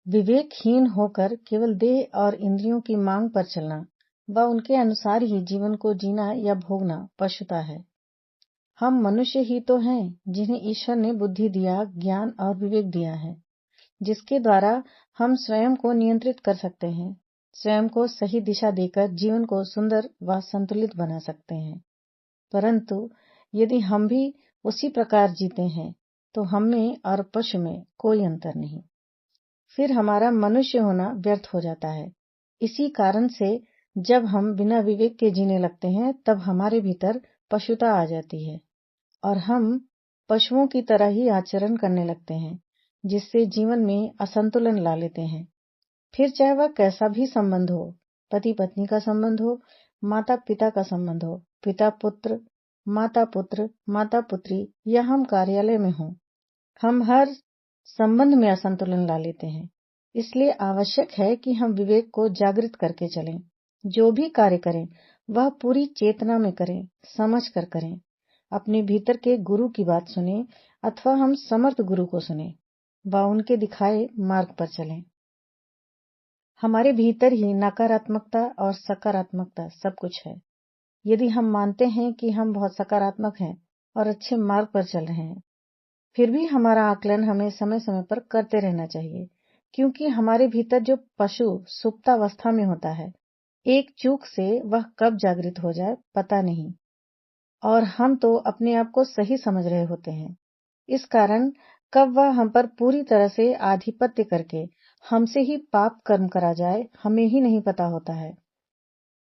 विवेकहीन होकर केवल देह और इंद्रियों की मांग पर चलना व उनके अनुसार ही जीवन को जीना या भोगना पशुता है। हम मनुष्य ही तो हैं जिन्हें ईश्वर ने बुद्धि दिया, ज्ञान और विवेक दिया है, जिसके द्वारा हम स्वयं को नियंत्रित कर सकते हैं, स्वयं को सही दिशा देकर जीवन को सुंदर व संतुलित बना सकते हैं। परंतु यदि हम भी उसी प्रकार जीते हैं तो हम में और पशु में कोई अंतर नहीं। फिर हमारा मनुष्य होना व्यर्थ हो जाता है। इसी कारण से जब हम बिना विवेक के जीने लगते हैं तब हमारे भीतर पशुता आ जाती है और हम पशुओं की तरह ही आचरण करने लगते हैं, जिससे जीवन में असंतुलन ला लेते हैं। फिर चाहे वह कैसा भी संबंध हो, पति पत्नी का संबंध हो, माता पिता का संबंध हो, पिता पुत्र, माता पुत्री या हम कार्यालय में हों, हम हर संबंध में असंतुलन ला लेते हैं। इसलिए आवश्यक है कि हम विवेक को जागृत करके चलें। जो भी कार्य करें वह पूरी चेतना में करें, समझ कर करें। अपने भीतर के गुरु की बात सुने अथवा हम समर्थ गुरु को सुने व उनके दिखाए मार्ग पर चलें। हमारे भीतर ही नकारात्मकता और सकारात्मकता सब कुछ है। यदि हम मानते हैं कि हम बहुत सकारात्मक हैं और अच्छे मार्ग पर चल रहे हैं, फिर भी हमारा आकलन हमें समय समय पर करते रहना चाहिए, क्योंकि हमारे भीतर जो पशु सुप्तावस्था में होता है, एक चूक से वह कब जागृत हो जाए पता नहीं, और हम तो अपने आप को सही समझ रहे होते हैं। इस कारण कब वह हम पर पूरी तरह से आधिपत्य करके हमसे ही पाप कर्म करा जाए, हमें ही नहीं पता होता है।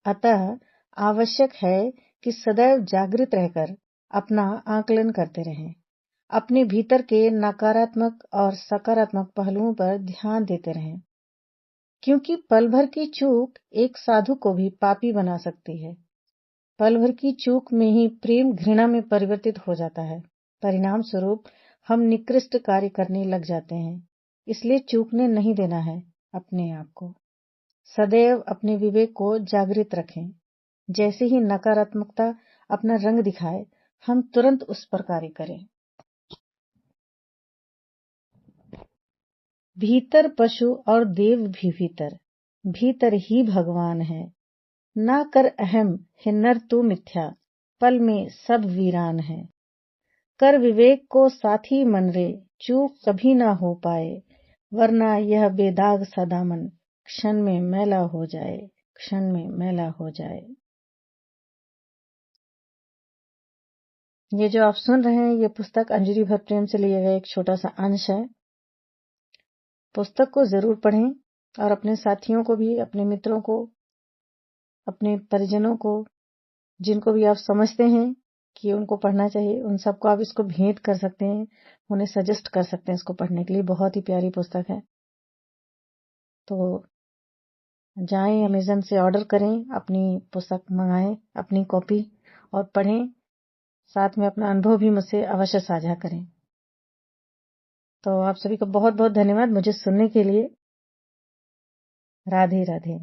अतः आवश्यक है कि सदैव जागृत रहकर अपना आकलन करते रहें, अपने भीतर के नकारात्मक और सकारात्मक पहलुओं पर ध्यान देते रहें, क्योंकि पल भर की चूक एक साधु को भी पापी बना सकती है। पल भर की चूक में ही प्रेम घृणा में परिवर्तित हो जाता है। परिणाम स्वरूप हम निकृष्ट कार्य करने लग जाते हैं। इसलिए चूकने नहीं देना है अपने आप को। सदैव अपने विवेक को जागृत रखें। जैसे ही नकारात्मकता अपना रंग दिखाए, हम तुरंत उस पर कार्य करें। भीतर पशु और देव भी भीतर, भीतर ही भगवान है। ना कर अहम है नर तू मिथ्या, पल में सब वीरान है। कर विवेक को साथी मन रे, चूक कभी ना हो पाए, वरना यह बेदाग सा दामन क्षण में मैला हो जाए, क्षण में मैला हो जाए। ये जो आप सुन रहे हैं, ये पुस्तक अंजलि भर प्रेम से लिया गया एक छोटा सा अंश है। पुस्तक को जरूर पढ़ें और अपने साथियों को भी, अपने मित्रों को, अपने परिजनों को, जिनको भी आप समझते हैं कि उनको पढ़ना चाहिए, उन सबको आप इसको भेंट कर सकते हैं, उन्हें सजेस्ट कर सकते हैं इसको पढ़ने के लिए। बहुत ही प्यारी पुस्तक है। तो जाएं, अमेज़न से ऑर्डर करें, अपनी पुस्तक मंगाएं, अपनी कॉपी, और पढ़ें। साथ में अपना अनुभव भी मुझसे अवश्य साझा करें। तो आप सभी को बहुत बहुत धन्यवाद मुझे सुनने के लिए। राधे राधे।